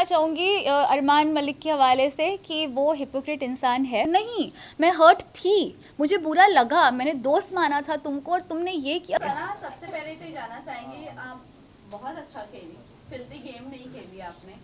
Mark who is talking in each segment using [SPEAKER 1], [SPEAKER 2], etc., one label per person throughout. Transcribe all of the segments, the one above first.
[SPEAKER 1] चाहूँगी अरमान मलिक के हवाले से कि वो हिपोक्रेट इंसान है। नहीं, मैं हर्ट थी, मुझे बुरा लगा, मैंने दोस्त माना था तुमको और तुमने ये किया।
[SPEAKER 2] सना, सबसे पहले तो ये जानना चाहेंगे, आप बहुत अच्छा खेली, फिल्दी गेम नहीं खेली आपने,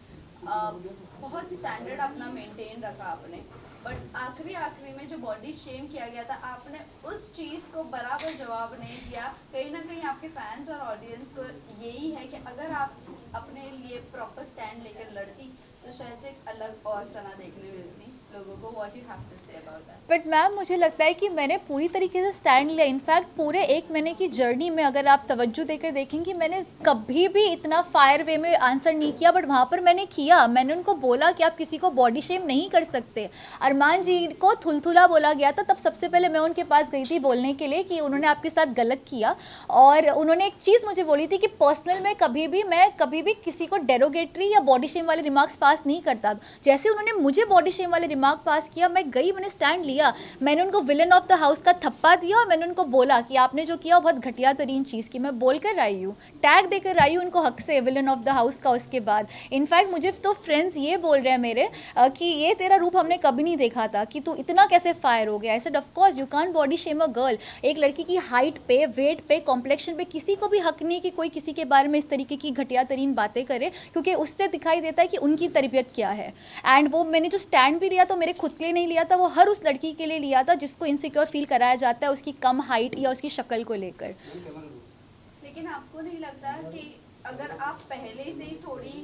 [SPEAKER 2] बहुत स्टैंडर्ड अपना मेंटेन रखा आपने, बट आखिरी में जो बॉडी शेम किया गया था, आपने उस चीज़ को बराबर जवाब नहीं दिया। कहीं ना कहीं आपके फैंस और ऑडियंस को यही है कि अगर आप अपने लिए प्रॉपर स्टैंड लेकर लड़ती तो शायद से एक अलग और सना देखने मिलती लोगों को। What you have to say about that?
[SPEAKER 1] But ma'am मुझे लगता है कि मैंने पूरी तरीके से स्टैंड लिया। इनफैक्ट पूरे 1 महीने की जर्नी में अगर आप तवज्जो देकर देखेंगे, मैंने कभी भी इतना फायर वे में आंसर नहीं किया, बट वहाँ पर मैंने किया। मैंने उनको बोला कि आप किसी को बॉडी शेम नहीं कर सकते। अरमान जी को थुलथुला बोला गया था, तब सबसे पहले मैं उनके पास गई थी बोलने के लिए कि उन्होंने आपके साथ गलत किया, और उन्होंने एक चीज़ मुझे बोली थी कि पर्सनल में मैं कभी भी किसी को डेरोगेटरी या बॉडी शेम वाले रिमार्क्स पास नहीं करता। जैसे उन्होंने मुझे बॉडी शेम वाले रिमार्क पास किया, मैं गई, मैंने स्टैंड लिया, मैंने उनको विलन ऑफ द हाउस का थप्पा दिया और मैंने उनको बोला कि आपने जो किया बहुत घटिया तरीन चीज़ की। मैं बोल कर आई हूँ, टैग देकर आई हूँ उनको हक से, विलन ऑफ द हाउस का। उसके बाद इनफैक्ट मुझे तो फ्रेंड्स ये बोल रहे हैं मेरे कि ये तेरा रूप हमने कभी नहीं देखा था, कि तू इतना कैसे फायर हो गया। ऐसे of course you can't body shame a girl. एक लड़की की हाइट पे, वेट पे, कॉम्प्लेक्शन पे किसी को भी हक नहीं कि कोई किसी के बारे में इस तरीके की घटिया तरीन बातें करे, क्योंकि उससे दिखाई देता है कि उनकी तरबियत क्या है। एंड वो मैंने जो स्टैंड भी लिया तो मेरे खुद के लिए नहीं लिया था, वो हर उस लड़की के लिए लिया था जिसको इनसिक्योर फील कराया जाता है उसकी कम हाइट या उसकी शक्ल को लेकर।
[SPEAKER 2] लेकिन आपको नहीं लगता कि अगर आप पहले से ही थोड़ी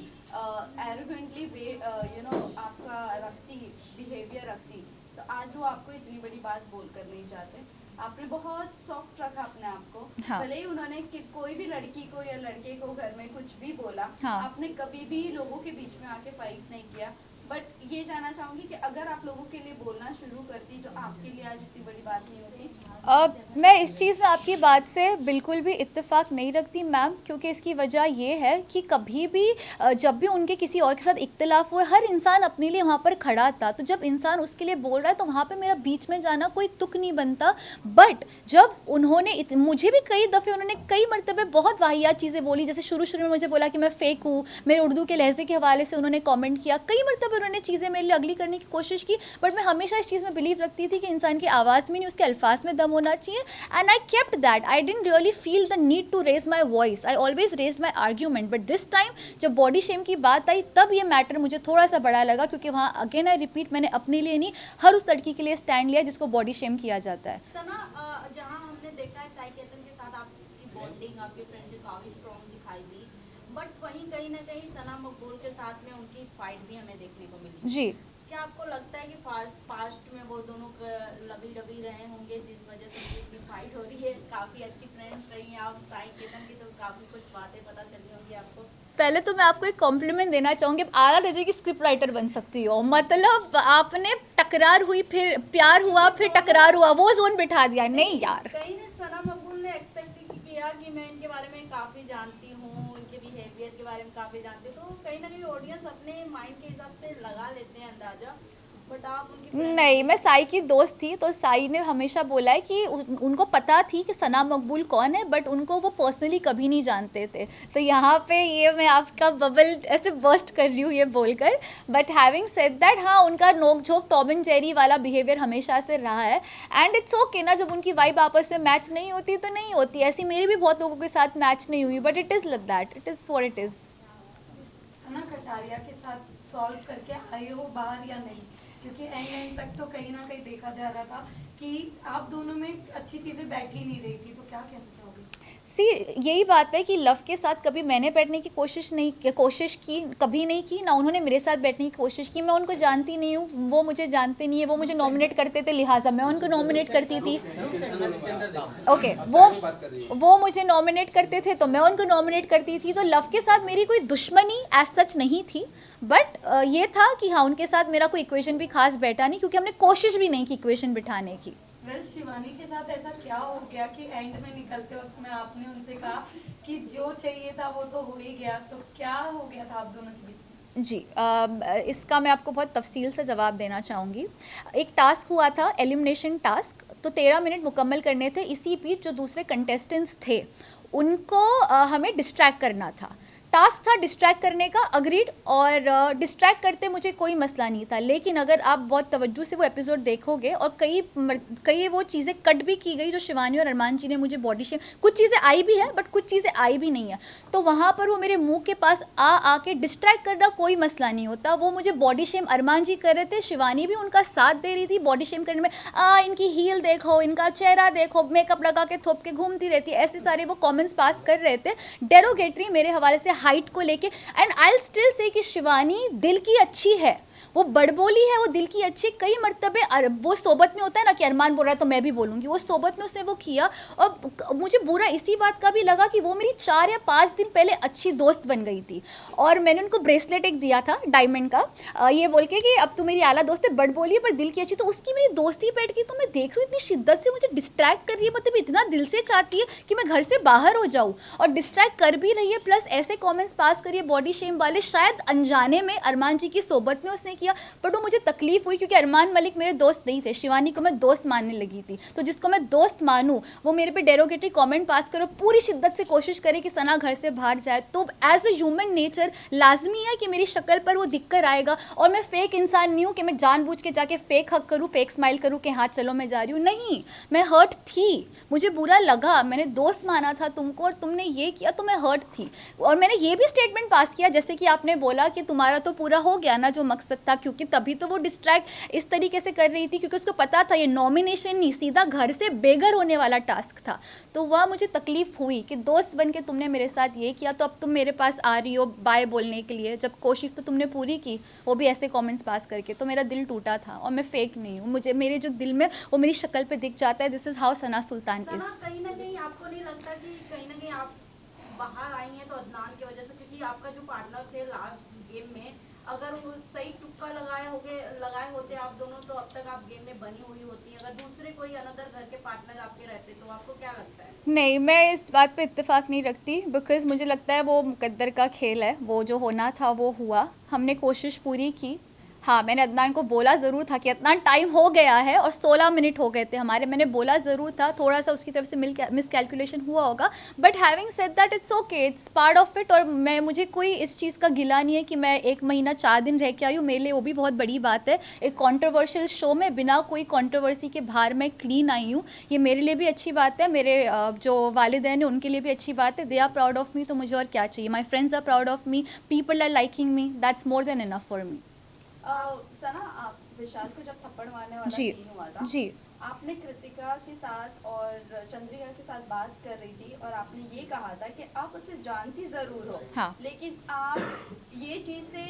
[SPEAKER 2] एरोगेंटली आपका रखती बिहेवियर रखती, तो आज वो आपको इतनी बड़ी बात बोल कर नहीं चाहते। आपने बहुत सॉफ्ट रखा अपने आप को।
[SPEAKER 1] हाँ।
[SPEAKER 2] भले ही उन्होंने कोई भी लड़की को या लड़के को घर में कुछ भी बोला,
[SPEAKER 1] हाँ।
[SPEAKER 2] आपने कभी भी लोगों के बीच में आके फाइट नहीं किया। बट ये जानना चाहूंगी कि अगर आप लोगों के लिए बोलना शुरू करती तो आपके लिए आज इतनी बड़ी बात नहीं होती।
[SPEAKER 1] मैं इस चीज़ में आपकी बात से बिल्कुल भी इत्तेफाक नहीं रखती मैम, क्योंकि इसकी वजह ये है कि कभी भी जब भी उनके किसी और के साथ इख्तिलाफ हुए, हर इंसान अपने लिए वहाँ पर खड़ा था। तो जब इंसान उसके लिए बोल रहा है तो वहाँ पे मेरा बीच में जाना कोई तुक नहीं बनता। बट जब उन्होंने मुझे भी कई दफ़े उन्होंने कई मरतबे बहुत वाहियात चीज़ें बोली, जैसे शुरू में मुझे बोला कि मैं फेक हूँ, मेरे उर्दू के लहजे के हवाले से उन्होंने कॉमेंट किया, कई मरतबे उन्होंने चीज़ें मेरे लिए अगली करने की कोशिश की। बट मैं हमेशा इस चीज़ में बिलीव रखती थी कि इंसान की आवाज़ में नहीं उसके अल्फाज में दम होना चाहिए। And I kept that. I didn't really feel the need to raise my voice, I always raise my argument. But this time जब बॉडी शेम की बात आई तब ये मैटर मुझे थोड़ा सा बड़ा लगा, क्योंकि वहाँ अगेन आई रिपीट, मैंने अपने लिए नहीं हर उस लड़की के लिए स्टैंड लिया जिसको बॉडी शेम किया जाता है।
[SPEAKER 3] सना, जहाँ हमने देखा है साई केतन के साथ आपकी बॉन्डिंग, आपकी फ्रेंडशिप काफी स्ट्रॉन्ग दिखाई दी, बट वहीं कहीं ना कहीं सना मकबूल के साथ में उनकी फाइट भी हमें देखने को मिली
[SPEAKER 1] जी।
[SPEAKER 3] क्या आपको लगता है कि पास्ट में वो दोनों लवी डबी रहे होंगे जिस वजह से उनकी फाइट हो रही है? काफी अच्छी फ्रेंड्स रही हैं आप साई केतन की, तो काफी कुछ बातें पता चली होंगी आपको।
[SPEAKER 1] पहले तो मैं आपको एक कॉम्प्लीमेंट देना चाहूँगी, आप आला दर्जे की स्क्रिप्ट राइटर बन सकती हो। मतलब आपने टकरार हुई, फिर प्यार हुआ, फिर टकरार हुआ, वो जोन बिठा दिया। नहीं यार,
[SPEAKER 3] कहीं ने सना मकबूल ने एक्सेप्ट किया कि मैं इनके बारे में काफी जानती हूँ, इनके बिहेवियर के बारे में काफी जानती हूँ, तो कहीं ना कहीं ऑडियंस अपने माइंड के हिसाब से लगा लेते हैं अंदाजा। बट आप उनकी
[SPEAKER 1] नहीं, मैं साई की दोस्त थी, तो साई ने हमेशा बोला है कि उनको पता थी कि सना मकबूल कौन है, बट उनको वो पर्सनली कभी नहीं जानते थे। तो यहाँ पे ये मैं आपका बबल ऐसे बर्स्ट कर रही हूँ ये बोलकर। बट हैविंग सेड दैट, हाँ उनका नोक झोंक टॉम एंड जेरी वाला बिहेवियर हमेशा से रहा है, एंड इट्स ओके ना, जब उनकी वाइब आपस में मैच नहीं होती तो नहीं होती। ऐसी मेरी भी बहुत लोगों के साथ मैच नहीं हुई, but it is like that, it is what it is.
[SPEAKER 4] Sana Kataria के साथ सॉल्व करके आए हो बाहर या नहीं? क्योंकि एंड तक तो कहीं ना कहीं देखा जा रहा था कि आप दोनों में अच्छी चीजें बैठ ही नहीं रही थी, तो क्या कहना चाहोगे?
[SPEAKER 1] सी, यही बात है कि लव के साथ कभी मैंने बैठने की कोशिश की, कभी नहीं की, ना उन्होंने मेरे साथ बैठने की कोशिश की। मैं उनको जानती नहीं हूँ, वो मुझे जानते नहीं है। वो मुझे नॉमिनेट करते थे, लिहाजा मैं उनको नॉमिनेट करती थी। ओके, वो मुझे नॉमिनेट करते थे तो मैं उनको नॉमिनेट करती थी। तो लव के साथ मेरी कोई दुश्मनी एज सच नहीं थी, बट ये था कि हाँ उनके साथ मेरा कोई इक्वेशन भी खास बैठा नहीं, क्योंकि हमने कोशिश भी नहीं की इक्वेशन बिठाने की।
[SPEAKER 4] शिवानी के साथ ऐसा क्या हो गया कि एंड में निकलते वक्त में आपने उनसे कहा कि जो चाहिए था वो तो हो ही गया, तो क्या हो गया था आप दोनों के बीच में?
[SPEAKER 1] जी, इसका मैं आपको बहुत तफसील से जवाब देना चाहूँगी। एक टास्क हुआ था, एलिमिनेशन टास्क, तो 13 मिनट मुकम्मल करने थे। इसी बीच जो दूसरे कंटेस्टेंट्स थे उनको हमें डिस्ट्रैक्ट करना था। टास्क था डिस्ट्रैक्ट करने का, अग्रीड, और डिस्ट्रैक्ट करते मुझे कोई मसला नहीं था, लेकिन अगर आप बहुत तवज्जो से वो एपिसोड देखोगे और कई वो चीज़ें कट भी की गई जो शिवानी और अरमान जी ने मुझे बॉडी शेम, कुछ चीज़ें आई भी है बट कुछ चीज़ें आई भी नहीं है, तो वहाँ पर वो मेरे मुंह के पास आके डिस्ट्रैक्ट करना कोई मसला नहीं होता। वो मुझे बॉडी शेम अरमान जी कर रहे थे, शिवानी भी उनका साथ दे रही थी बॉडी शेम करने में। इनकी हील देखो, इनका चेहरा देखो, मेकअप लगा के थोप के घूमती रहती है, ऐसे सारे वो कमेंट्स पास कर रहे थे डेरोगेटरी मेरे हवाले से हाइट को लेके। And I will still say कि शिवानी दिल की अच्छी है, वो बड़बोली है, वो दिल की अच्छी। कई मर्तबे वो सोबत में होता है ना कि अरमान बोल रहा है तो मैं भी बोलूँगी, वो सोबत में उसने वो किया। और मुझे बुरा इसी बात का भी लगा कि वो मेरी 4 या 5 दिन पहले अच्छी दोस्त बन गई थी, और मैंने उनको ब्रेसलेट एक दिया था डायमंड का, ये बोल के कि अब तू मेरी आला दोस्त है, बड़बोली है पर दिल की अच्छी। तो उसकी मेरी दोस्ती बैठ गई, तो मैं देख रही हूँ इतनी शिद्दत से मुझे डिस्ट्रैक्ट कर रही है, मतलब इतना दिल से चाहती है कि मैं घर से बाहर हो जाऊँ, और डिस्ट्रैक्ट कर भी रही है, प्लस ऐसे कॉमेंट्स पास करिए बॉडी शेम वाले, शायद अनजाने में अरमान जी की सोबत में उसने किया। बट वो मुझे तकलीफ हुई क्योंकि अरमान मलिक मेरे दोस्त नहीं थे, शिवानी को मैं दोस्त मानने लगी थी, तो जिसको मैं दोस्त मानूं वो मेरे पे डेरोगेटरी कमेंट पास करो, पूरी शिद्दत से कोशिश करे कि सना घर से बाहर जाए। तो एज अ ह्यूमन नेचर लाजमी है कि मेरी शक्ल पर वो दिक्कत आएगा, और मैं फेक इंसान नहीं हूँ कि मैं जानबूझ के जाके फेक हक करूँ, फेक स्माइल करूँ कि हाँ चलो मैं जा रही हूँ। नहीं, मैं हर्ट थी, मुझे बुरा लगा, मैंने दोस्त माना था तुमको और तुमने ये किया तो मैं हर्ट थी। और मैंने ये भी स्टेटमेंट पास किया जैसे कि आपने बोला कि तुम्हारा तो पूरा हो गया ना जो मकसद था, क्योंकि तभी तो वो डिस्ट्रैक्ट इस तरीके से कर रही थी क्योंकि उसको पता था ये नॉमिनेशन नहीं, सीधा घर से बेघर होने वाला टास्क था। तो वह मुझे तकलीफ हुई कि दोस्त बन के तुमने मेरे साथ ये किया, तो अब तुम मेरे पास आ रही हो बाय बोलने के लिए, जब कोशिश तो तुमने पूरी की, वो भी ऐसे कमेंट्स पास करके। तो मेरा दिल टूटा था, और मैं फेक नहीं हूँ, मुझे मेरे जो दिल में वो मेरी शक्ल पे दिख जाता है। This is how Sana Sultan is.
[SPEAKER 3] कहीं ना कहीं आपको नहीं लगता कि कहीं ना कहीं आप बाहर आई हैं तो अदनान की वजह से, क्योंकि आपका जो पार्टनर थे लास्ट गेम में, अगर वो सही तुक्का लगाए होते आप दोनों, तो अब तक आप गेम में बनी हुई होती। अगर दूसरे कोई अनदर घर के पार्टनर आपके रहते तो आपको क्या लगता है?
[SPEAKER 1] नहीं, मैं इस बात पे इत्तेफाक नहीं रखती, बिकॉज़ मुझे लगता है वो मुकद्दर का खेल है, वो जो होना था वो हुआ, हमने कोशिश पूरी की। हाँ, मैंने अदनान को बोला ज़रूर था कि अदनान टाइम हो गया है, और 16 मिनट हो गए थे हमारे, मैंने बोला ज़रूर था, थोड़ा सा उसकी तरफ से मिसकैलकुलेशन हुआ होगा, but having said that it's okay, it's part of it. और मुझे कोई इस चीज़ का गिला नहीं है कि मैं 1 महीना 4 दिन रह के आई हूँ, मेरे लिए वो भी बहुत बड़ी बात है। एक कॉन्ट्रोवर्शियल शो में बिना कोई कॉन्ट्रोवर्सी के बाहर मैं क्लीन आई हूँ, ये मेरे लिए भी अच्छी बात है, मेरे जो वालिदैन हैं उनके लिए भी अच्छी बात है। They are proud of me, तो मुझे और क्या चाहिए। My friends are proud of me, people are liking me, that's more than enough for me.
[SPEAKER 2] Sana, आप विशाल को जब थप्पड़ मारने वाला
[SPEAKER 1] जी
[SPEAKER 2] सीन हुआ था,
[SPEAKER 1] जी,
[SPEAKER 2] आपने कृतिका के साथ और चंद्रिका के साथ बात कर रही थी, और आपने ये कहा था कि आप उससे जानती ज़रूर हो,
[SPEAKER 1] हाँ।
[SPEAKER 2] लेकिन आप ये चीज़ से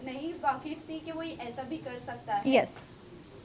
[SPEAKER 2] नहीं वाकिफ थी कि वो ये ऐसा भी कर सकता है।
[SPEAKER 1] यस।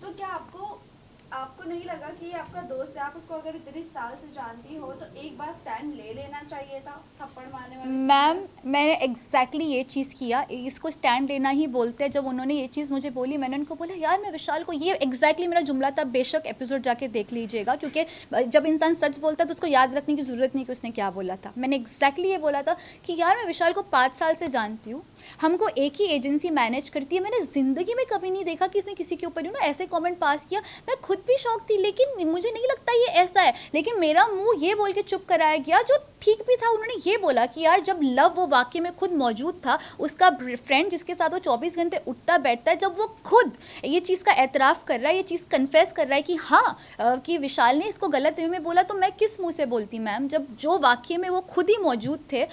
[SPEAKER 2] तो क्या आपको नहीं लगा कि ये आपका दोस्त है, आप उसको अगर इतने साल से जानती हो तो एक बार स्टैंड ले लेना चाहिए था थप्पड़ मारने वाले सीन
[SPEAKER 1] मैम,
[SPEAKER 2] पर?
[SPEAKER 1] मैंने एग्जैक्टली ये चीज़ किया, इसको स्टैंड लेना ही बोलते हैं। जब उन्होंने ये चीज़ मुझे बोली, मैंने उनको बोला यार मैं विशाल को, ये एग्जैक्टली मेरा जुमला था, बेशक एपिसोड जाके देख लीजिएगा, क्योंकि जब इंसान सच बोलता है तो उसको याद रखने की ज़रूरत नहीं कि उसने क्या बोला था। मैंने एग्जैक्टली ये बोला था कि यार मैं विशाल को 5 साल से जानती हूँ, हमको एक ही एजेंसी मैनेज करती है, मैंने ज़िंदगी में कभी नहीं देखा कि इसने किसी के ऊपर ऐसे कॉमेंट पास किया। मैं खुद भी शौक थी, लेकिन मुझे नहीं लगता ये ऐसा है, लेकिन मेरा मुंह ये बोल के चुप कराया गया, जो ठीक भी था। उन्होंने ये बोला कि यार जब लव वो वाकई में खुद मौजूद था, उसका फ्रेंड जिसके साथ वो 24 घंटे उठता बैठता है, जब वो खुद ये चीज़ का एतराफ़ कर रहा है, ये चीज़ कन्फेस कर रहा है कि हाँ कि विशाल ने इसको गलत वे में बोला, तो मैं किस मुंह से बोलती मैम, जब जो वाकई में वो खुद ही मौजूद थे।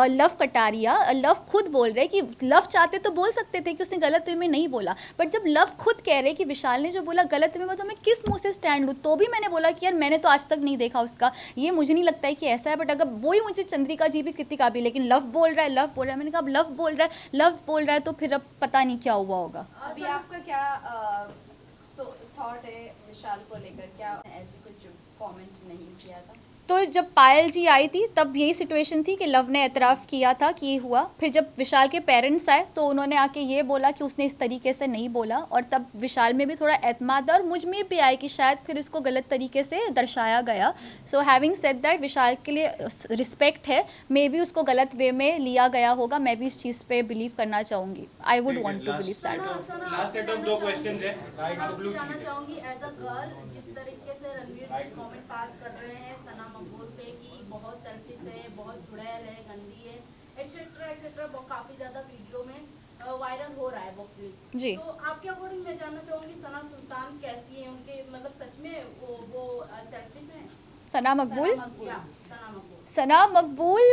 [SPEAKER 1] लव कटारिया, लव खुद बोल रहे कि लव चाहते तो बोल सकते थे कि उसने गलत वे में नहीं बोला, बट जब लव खुद कह रहे कि विशाल ने जो बोला गलत वे में, तो मैं किस मुंह से स्टैंड लूँ। तो भी मैंने बोला कि यार मैंने तो आज तक नहीं देखा उसका, ये मुझे नहीं लगता है कि ऐसा है। बट अगर वही मुझे चंद्रिका जी भी कृतिका भी, लेकिन लव बोल रहा है, लव बोल रहा है, मैंने कहा अब लव बोल रहा है तो फिर अब पता नहीं क्या हुआ होगा।
[SPEAKER 2] अभी आपका क्या थॉट है विशाल को लेकर? क्या ऐसे कुछ कमेंट नहीं किया था?
[SPEAKER 1] तो जब पायल जी आई थी तब यही सिचुएशन थी कि लव ने एतराफ़ किया था कि ये हुआ। फिर जब विशाल के पेरेंट्स आए तो उन्होंने आके ये बोला कि उसने इस तरीके से नहीं बोला, और तब विशाल में भी थोड़ा एतमाद और मुझ में भी आए कि शायद फिर इसको गलत तरीके से दर्शाया गया। सो हैविंग सेड दैट, विशाल के लिए रिस्पेक्ट है, मे बी उसको गलत वे में लिया गया होगा, मैं भी इस चीज़ पे बिलीव करना चाहूँगी। I would want to believe that.
[SPEAKER 5] Last set of 2 questions है।
[SPEAKER 3] आपसे जानना चाहूंगी एज अ गर्ल, जिस तरीके से रणवीर जी कमेंट पास कर रहे हैं सना मकबूल पे कि बहुत सेल्फिश है, बहुत चुड़ैल है, गंदी है, एक्सेट्रा काफी ज्यादा वीडियो में वायरल हो रहा है वो क्लिप।
[SPEAKER 1] जी।
[SPEAKER 3] तो आपके अकॉर्डिंग मैं जानना चाहूंगी सना सुल्तान कैसी है, उनके मतलब सच में वो सेल्फिश है?
[SPEAKER 1] सना मकबूल।
[SPEAKER 3] या सना मकबूल।
[SPEAKER 1] सना मकबूल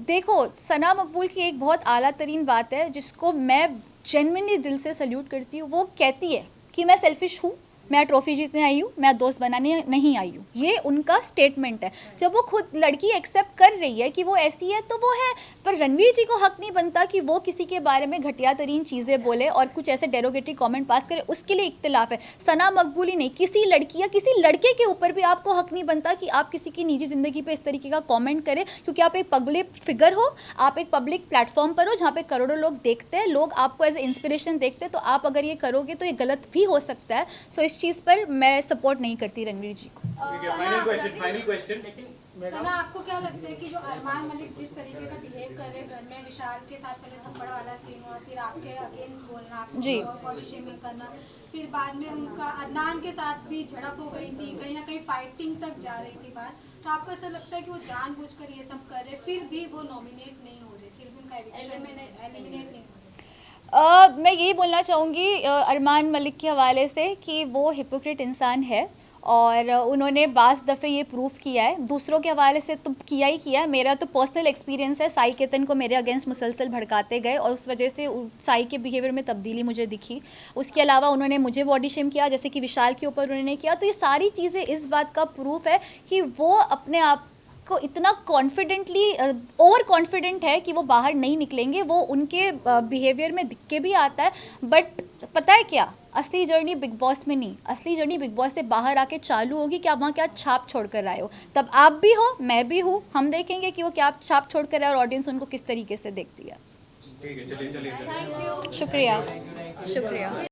[SPEAKER 1] देखो, सना मकबूल की एक बहुत आला तरीन बात है जिसको मैं जेन्युइनली दिल से सल्यूट करती हूँ। वो कहती है कि मैं सेल्फिश हूँ, मैं ट्रॉफी जीतने आई हूँ, मैं दोस्त बनाने नहीं आई हूँ। ये उनका स्टेटमेंट है। जब वो खुद लड़की एक्सेप्ट कर रही है कि वो ऐसी है तो वो है, पर रणवीर जी को हक नहीं बनता कि वो किसी के बारे में घटिया तरीन चीज़ें बोले और कुछ ऐसे डेरोगेटरी कमेंट पास करे। उसके लिए इख्तिलाफ है। सना मकबूल ही नहीं, किसी लड़की या किसी लड़के के ऊपर भी आपको हक नहीं बनता कि आप किसी की निजी ज़िंदगी पे इस तरीके का कमेंट करें, क्योंकि आप एक पब्लिक फिगर हो, आप एक पब्लिक प्लेटफॉर्म पर हो जहाँ पे करोड़ों लोग देखते हैं, लोग आपको एज ए इंस्पिरेशन देखते हैं। तो आप अगर ये करोगे तो ये गलत भी हो सकता है। सो इस चीज़ पर मैं सपोर्ट नहीं करती रणवीर जी को।
[SPEAKER 5] ठीक है, फाइनल क्वेश्चन।
[SPEAKER 6] सना, आपको क्या लगता है कि जो अरमान मलिक जिस तरीके का बिहेव कर रहे घर में, विशाल के साथ पहले थप्पड़ वाला सीन हुआ, फिर आपके अगेंस्ट बोलना,
[SPEAKER 1] जी।
[SPEAKER 6] बॉडी शेमिंग करना, फिर बाद में उनका अदनान के साथ भी झड़प हो गई थी, कहीं ना कहीं फाइटिंग तक जा रही थी बात, तो आपको ऐसा लगता है कि वो जानबूझकर ये सब कर रहे, फिर भी वो नॉमिनेट नहीं हो रहे, फिर भी उनका एलिमिनेट नहीं हो रहे?
[SPEAKER 1] मैं यही बोलना चाहूँगी अरमान मलिक के हवाले से कि वो हिपोक्रेट इंसान है और उन्होंने बाज़ दफ़े ये प्रूफ किया है। दूसरों के हवाले से तो किया ही किया है। मेरा तो पर्सनल एक्सपीरियंस है, साई केतन को मेरे अगेंस्ट मुसलसल भड़काते गए और उस वजह से साई के बिहेवियर में तब्दीली मुझे दिखी। उसके अलावा उन्होंने मुझे बॉडी शेम किया, जैसे कि विशाल के ऊपर उन्होंने किया। तो ये सारी चीज़ें इस बात का प्रूफ है कि वो अपने आप को इतना कॉन्फिडेंटली ओवर कॉन्फिडेंट है कि वो बाहर नहीं निकलेंगे। वो उनके बिहेवियर में दिख के भी आता है। बट पता है क्या, असली जर्नी बिग बॉस में नहीं, असली जर्नी बिग बॉस से बाहर आके चालू होगी कि आप वहाँ क्या छाप छोड़ कर आए हो। तब आप भी हो, मैं भी हूँ, हम देखेंगे कि वो क्या छाप छोड़ कर आए और ऑडियंस उनको किस तरीके से देखती है।
[SPEAKER 5] ठीक है, चलिए।
[SPEAKER 1] शुक्रिया।